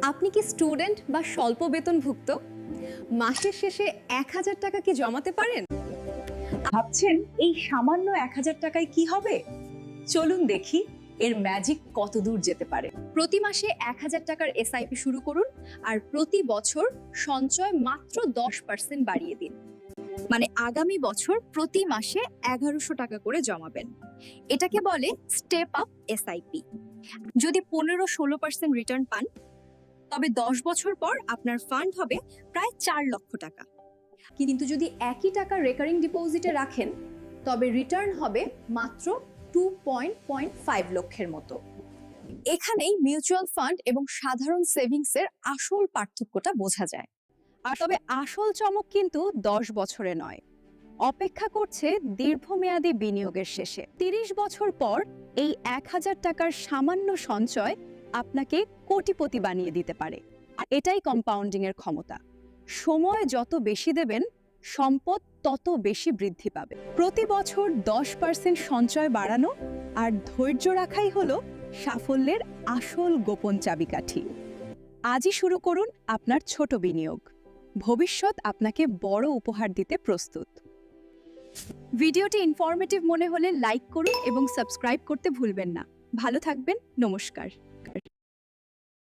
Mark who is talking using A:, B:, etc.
A: আপনি কি স্টুডেন্ট বা স্বল্প বেতনভুক্ত? মাসের শেষে ১,০০০ টাকা কি জমাতে পারেন?
B: ভাবছেন এই সামান্য ১,০০০ টাকায় কি হবে? চলুন দেখি এর ম্যাজিক কত দূর যেতে পারে।
A: প্রতি মাসে ১,০০০ টাকার এসআইপি শুরু করুন আর প্রতি বছর সঞ্চয় মাত্র ১০% বাড়িয়ে দিন। মানে আগামী বছর প্রতি মাসে ১১০০ টাকা করে জমাবেন। এটাকে বলে স্টেপ আপ এসআইপি। যদি ১৫-১৬% রিটার্ন পান, তবে ১০ বছর পর আপনার ফান্ড হবে প্রায় ৪ লক্ষ টাকা। কিন্তু যদি একই টাকা রেকারিং ডিপোজিটে রাখেন, তবে রিটার্ন হবে মাত্র 2.5 লক্ষের মতো। এখানেই মিউচুয়াল ফান্ড এবং সাধারণ সেভিংসের আসল পার্থক্যটা বোঝা যায়। আর তবে আসল চমক কিন্তু ১০ বছরে নয়, অপেক্ষা করছে দীর্ঘমেয়াদী বিনিয়োগের শেষে। ৩০ বছর পর এই ১,০০০ টাকার সামান্য সঞ্চয় আপনাকে কোটিপতি বানিয়ে দিতে পারে। আর এটাই কম্পাউন্ডিং এর ক্ষমতা। সময় যত বেশি দেবেন, সম্পদ তত বেশি বৃদ্ধি পাবে। প্রতি বছর ১০% সঞ্চয় বাড়ানো আর ধৈর্য রাখাই হলো সাফল্যের আসল গোপন চাবিকাঠি। আজই শুরু করুন আপনার ছোট বিনিয়োগ। ভবিষ্যৎ আপনাকে বড় উপহার দিতে প্রস্তুত। ভিডিওটি ইনফরমেটিভ মনে হলে লাইক করুন এবং সাবস্ক্রাইব করতে ভুলবেন না। ভালো থাকবেন। নমস্কার।